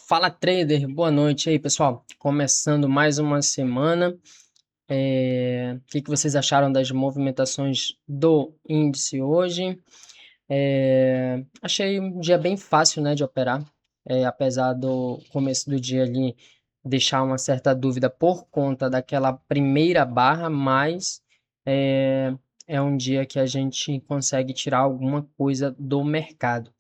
Fala trader, boa noite aí pessoal, começando mais uma semana. O que vocês acharam das movimentações do índice hoje? Achei um dia bem fácil, né, de operar, apesar do começo do dia ali deixar uma certa dúvida por conta daquela primeira barra, mas é, é um dia que a gente consegue tirar alguma coisa do mercado.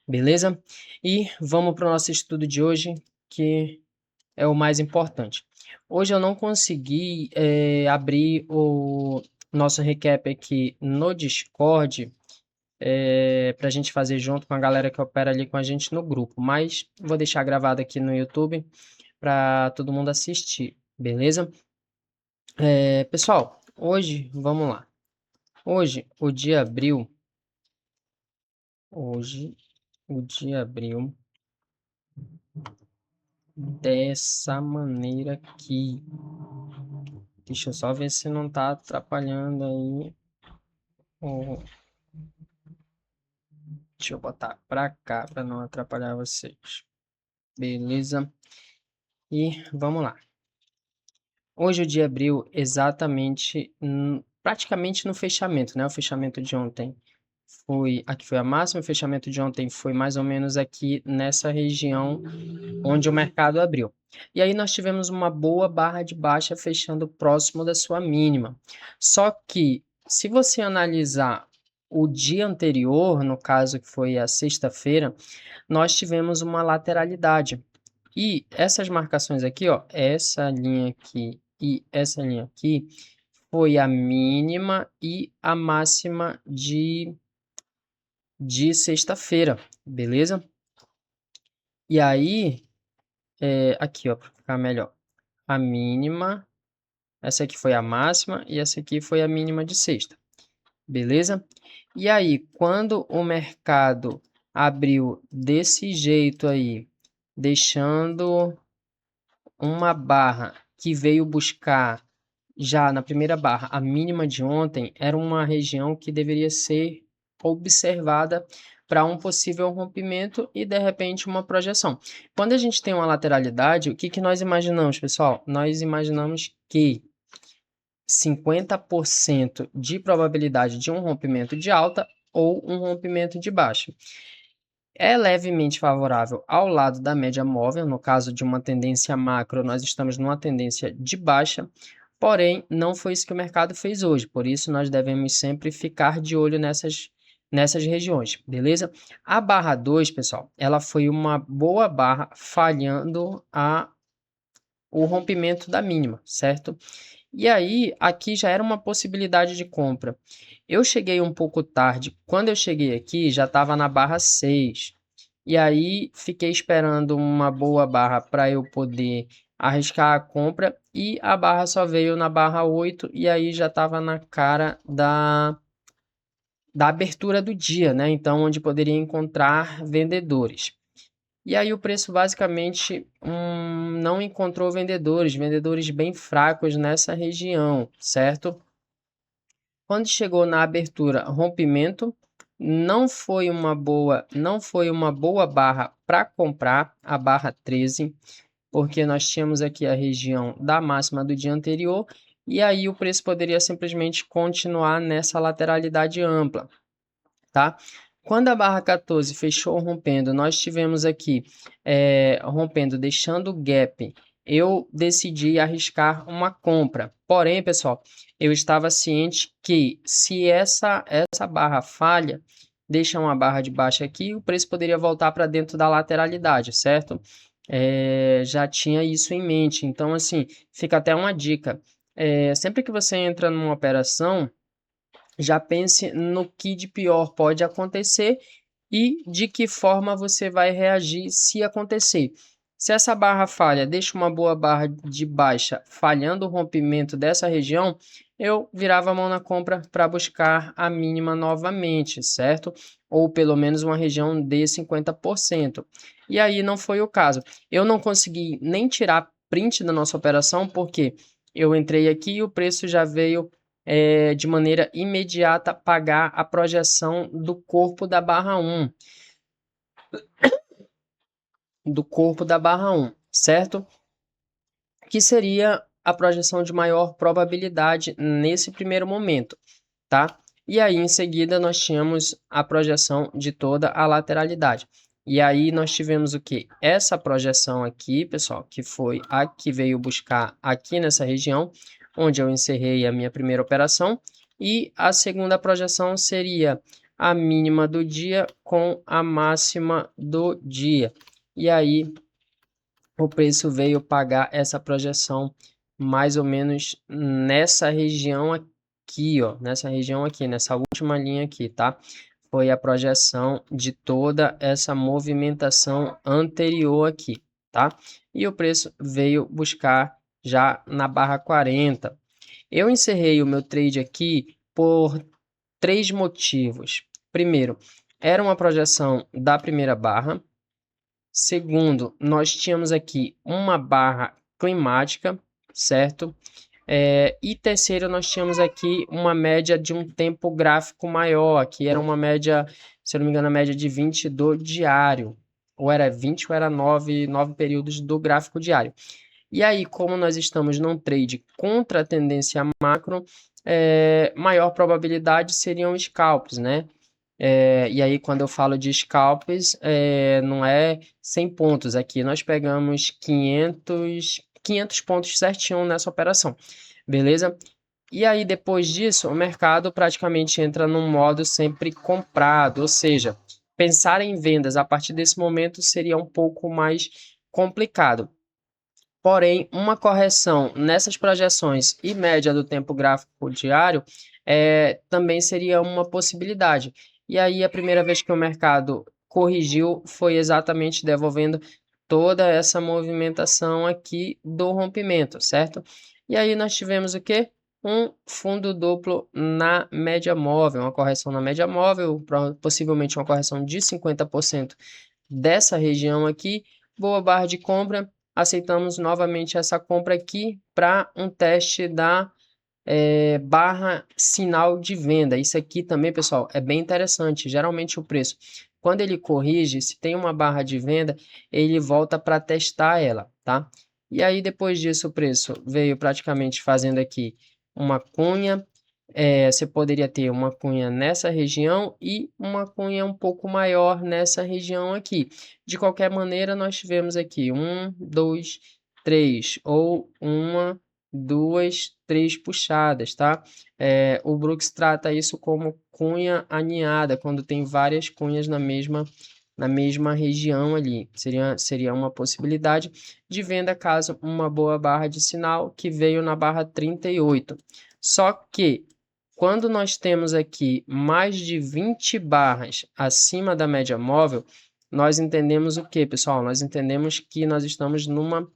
Beleza? E vamos para o nosso estudo de hoje, que é o mais importante. Hoje eu não consegui abrir o nosso recap aqui no Discord para a gente fazer junto com a galera que opera ali com a gente no grupo, mas vou deixar gravado aqui no YouTube para todo mundo assistir, beleza? Pessoal, hoje, vamos lá. Hoje o dia abriu. Hoje o dia abriu dessa maneira aqui. Deixa eu só ver se não tá atrapalhando aí. Deixa eu botar pra cá para não atrapalhar vocês. Beleza? E vamos lá. Hoje o dia abriu exatamente, praticamente no fechamento, né? O fechamento de ontem aqui foi a máxima, o fechamento de ontem foi mais ou menos aqui nessa região onde o mercado abriu. E aí nós tivemos uma boa barra de baixa fechando próximo da sua mínima. Só que, se você analisar o dia anterior, no caso que foi a sexta-feira, nós tivemos uma lateralidade. E essas marcações aqui, ó, essa linha aqui e essa linha aqui, foi a mínima e a máxima de sexta-feira, beleza? E aí, aqui, ó, para ficar melhor, a mínima, essa aqui foi a máxima e essa aqui foi a mínima de sexta, beleza? E aí, quando o mercado abriu desse jeito aí, deixando uma barra que veio buscar já na primeira barra a mínima de ontem, era uma região que deveria ser observada para um possível rompimento e de repente uma projeção. Quando a gente tem uma lateralidade, o que nós imaginamos, pessoal? Nós imaginamos que 50% de probabilidade de um rompimento de alta ou um rompimento de baixa. É levemente favorável ao lado da média móvel, no caso de uma tendência macro, nós estamos numa tendência de baixa, porém não foi isso que o mercado fez hoje, por isso nós devemos sempre ficar de olho nessas regiões, beleza? A barra 2, pessoal, ela foi uma boa barra falhando o rompimento da mínima, certo? E aí, aqui já era uma possibilidade de compra. Eu cheguei um pouco tarde. Quando eu cheguei aqui, já estava na barra 6. E aí, fiquei esperando uma boa barra para eu poder arriscar a compra. E a barra só veio na barra 8. E aí, já estava na cara da abertura do dia, né? Então, onde poderia encontrar vendedores. E aí o preço basicamente não encontrou vendedores bem fracos nessa região, certo? Quando chegou na abertura, rompimento, não foi uma boa barra para comprar, a barra 13, porque nós tínhamos aqui a região da máxima do dia anterior, e aí o preço poderia simplesmente continuar nessa lateralidade ampla, tá? Quando a barra 14 fechou rompendo, nós tivemos aqui rompendo, deixando o gap. Eu decidi arriscar uma compra. Porém, pessoal, eu estava ciente que se essa barra falha, deixa uma barra de baixa aqui, o preço poderia voltar para dentro da lateralidade, certo? Já tinha isso em mente. Então, assim, fica até uma dica. Sempre que você entra numa operação, já pense no que de pior pode acontecer e de que forma você vai reagir se acontecer. Se essa barra falha, deixa uma boa barra de baixa falhando o rompimento dessa região, eu virava a mão na compra para buscar a mínima novamente, certo? Ou pelo menos uma região de 50%. E aí não foi o caso. Eu não consegui nem tirar print da nossa operação, porque eu entrei aqui e o preço já veio de maneira imediata pagar a projeção do corpo da barra 1. do corpo da barra 1, certo? Que seria a projeção de maior probabilidade nesse primeiro momento, tá? E aí, em seguida, nós tínhamos a projeção de toda a lateralidade. E aí, nós tivemos o quê? Essa projeção aqui, pessoal, que foi a que veio buscar aqui nessa região, onde eu encerrei a minha primeira operação. E a segunda projeção seria a mínima do dia com a máxima do dia. E aí, o preço veio pagar essa projeção mais ou menos nessa região aqui, ó, nessa região aqui, nessa última linha aqui, tá? Foi a projeção de toda essa movimentação anterior aqui, tá? E o preço veio buscar já na barra 40. Eu encerrei o meu trade aqui por três motivos. Primeiro, era uma projeção da primeira barra. Segundo, nós tínhamos aqui uma barra climática, certo? E terceiro, nós tínhamos aqui uma média de um tempo gráfico maior, que era uma média, se eu não me engano, a média de 20 do diário. Ou era 20 ou era 9 períodos do gráfico diário. E aí, como nós estamos num trade contra a tendência macro, maior probabilidade seriam scalps, né? E aí, quando eu falo de scalps, não é 100 pontos. Aqui nós pegamos 500 pontos certinho nessa operação, beleza? E aí, depois disso, o mercado praticamente entra num modo sempre comprado, ou seja, pensar em vendas a partir desse momento seria um pouco mais complicado. Porém, uma correção nessas projeções e média do tempo gráfico diário também seria uma possibilidade. E aí, a primeira vez que o mercado corrigiu foi exatamente devolvendo toda essa movimentação aqui do rompimento, certo? E aí, nós tivemos o quê? Um fundo duplo na média móvel, uma correção na média móvel, possivelmente uma correção de 50% dessa região aqui. Boa barra de compra. Aceitamos novamente essa compra aqui para um teste da barra sinal de venda. Isso aqui também, pessoal, é bem interessante. Geralmente o preço, quando ele corrige, se tem uma barra de venda, ele volta para testar ela, tá? E aí depois disso o preço veio praticamente fazendo aqui uma cunha. Você poderia ter uma cunha nessa região e uma cunha um pouco maior nessa região aqui. De qualquer maneira, nós tivemos aqui 1, 2, 3, ou 1, 2, 3 puxadas, tá? O Brooks trata isso como cunha aninhada, quando tem várias cunhas na mesma região ali. Seria uma possibilidade de venda caso uma boa barra de sinal que veio na barra 38. Só que quando nós temos aqui mais de 20 barras acima da média móvel, nós entendemos o que, pessoal? Nós entendemos que nós estamos numa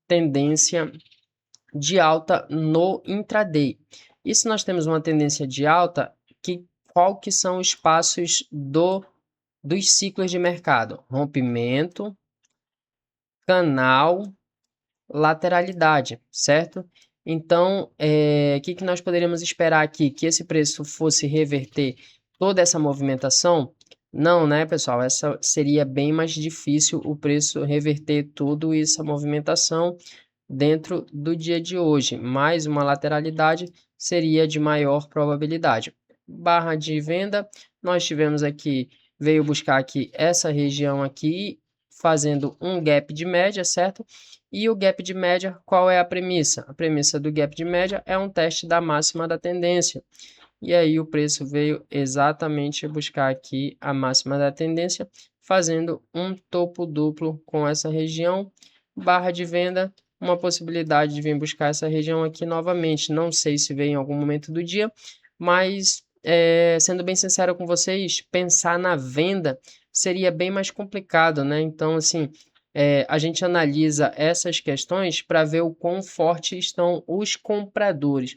tendência de alta no intraday. E se nós temos uma tendência de alta, qual que são os passos dos ciclos de mercado? Rompimento, canal, lateralidade, certo? Então, o que nós poderíamos esperar aqui? Que esse preço fosse reverter toda essa movimentação? Não, né, pessoal? Essa seria bem mais difícil o preço reverter toda essa movimentação dentro do dia de hoje, mas uma lateralidade seria de maior probabilidade. Barra de venda, nós tivemos aqui, veio buscar aqui essa região aqui, fazendo um gap de média, certo? E o gap de média, qual é a premissa? A premissa do gap de média é um teste da máxima da tendência. E aí o preço veio exatamente buscar aqui a máxima da tendência, fazendo um topo duplo com essa região. Barra de venda, uma possibilidade de vir buscar essa região aqui novamente. Não sei se vem em algum momento do dia, mas sendo bem sincero com vocês, pensar na venda seria bem mais complicado, né? Então, assim, a gente analisa essas questões para ver o quão forte estão os compradores.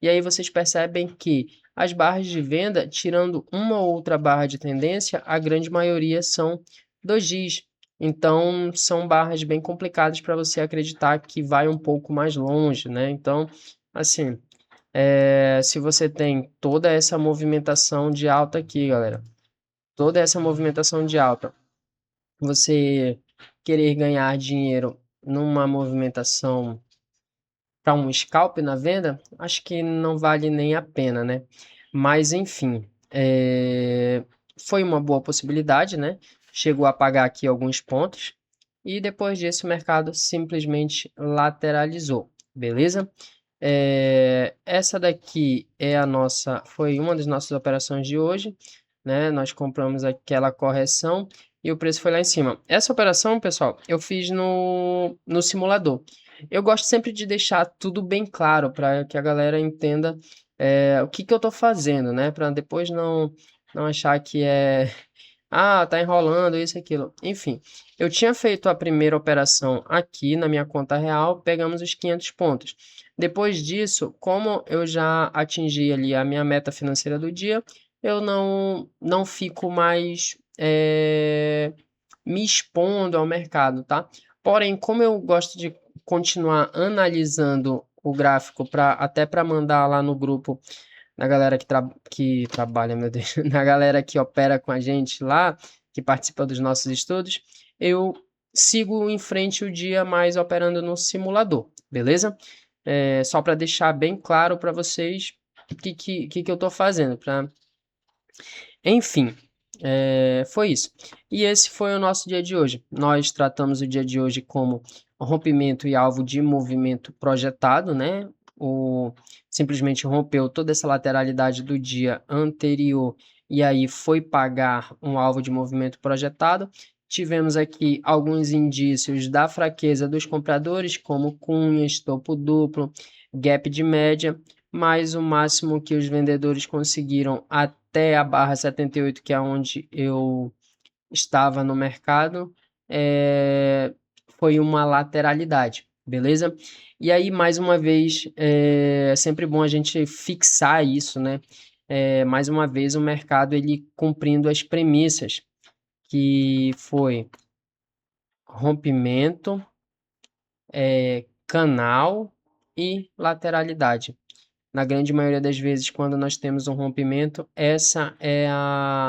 E aí vocês percebem que as barras de venda, tirando uma ou outra barra de tendência, a grande maioria são dojis. Então, são barras bem complicadas para você acreditar que vai um pouco mais longe, né? Então, assim, se você tem toda essa movimentação de alta aqui, galera, toda essa movimentação de alta, você querer ganhar dinheiro numa movimentação para um scalp na venda, acho que não vale nem a pena, né? Mas enfim, foi uma boa possibilidade, né? Chegou a pagar aqui alguns pontos e depois disso o mercado simplesmente lateralizou, beleza? Essa daqui é foi uma das nossas operações de hoje, né? Nós compramos aquela correção e o preço foi lá em cima. Essa operação, pessoal, eu fiz no simulador. Eu gosto sempre de deixar tudo bem claro para que a galera entenda o que que eu estou fazendo, né? Para depois não achar que tá enrolando isso e aquilo. Enfim, eu tinha feito a primeira operação aqui na minha conta real, pegamos os 500 pontos. Depois disso, como eu já atingi ali a minha meta financeira do dia, eu não fico mais me expondo ao mercado, tá? Porém, como eu gosto de continuar analisando o gráfico até para mandar lá no grupo na galera que trabalha, meu Deus, na galera que opera com a gente lá, que participa dos nossos estudos, eu sigo em frente o dia mais operando no simulador, beleza? Só para deixar bem claro para vocês o que eu estou fazendo. Enfim, foi isso. E esse foi o nosso dia de hoje. Nós tratamos o dia de hoje como rompimento e alvo de movimento projetado, né? Simplesmente rompeu toda essa lateralidade do dia anterior e aí foi pagar um alvo de movimento projetado. Tivemos aqui alguns indícios da fraqueza dos compradores, como cunhas, topo duplo, gap de média, mas o máximo que os vendedores conseguiram até a barra 78, que é onde eu estava no mercado, foi uma lateralidade, beleza? E aí, mais uma vez, é sempre bom a gente fixar isso, né? Mais uma vez, o mercado ele cumprindo as premissas, que foi rompimento, canal e lateralidade. Na grande maioria das vezes, quando nós temos um rompimento, essa é a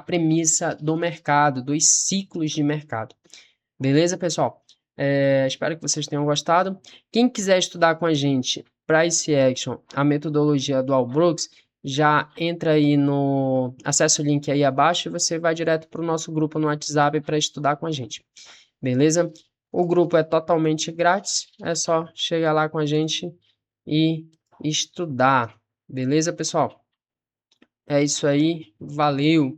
premissa do mercado, dos ciclos de mercado. Beleza, pessoal? Espero que vocês tenham gostado. Quem quiser estudar com a gente Price Action, a metodologia do Al Brooks, já entra aí acessa o link aí abaixo e você vai direto para o nosso grupo no WhatsApp para estudar com a gente. Beleza? O grupo é totalmente grátis, é só chegar lá com a gente e estudar. Beleza, pessoal? É isso aí, valeu!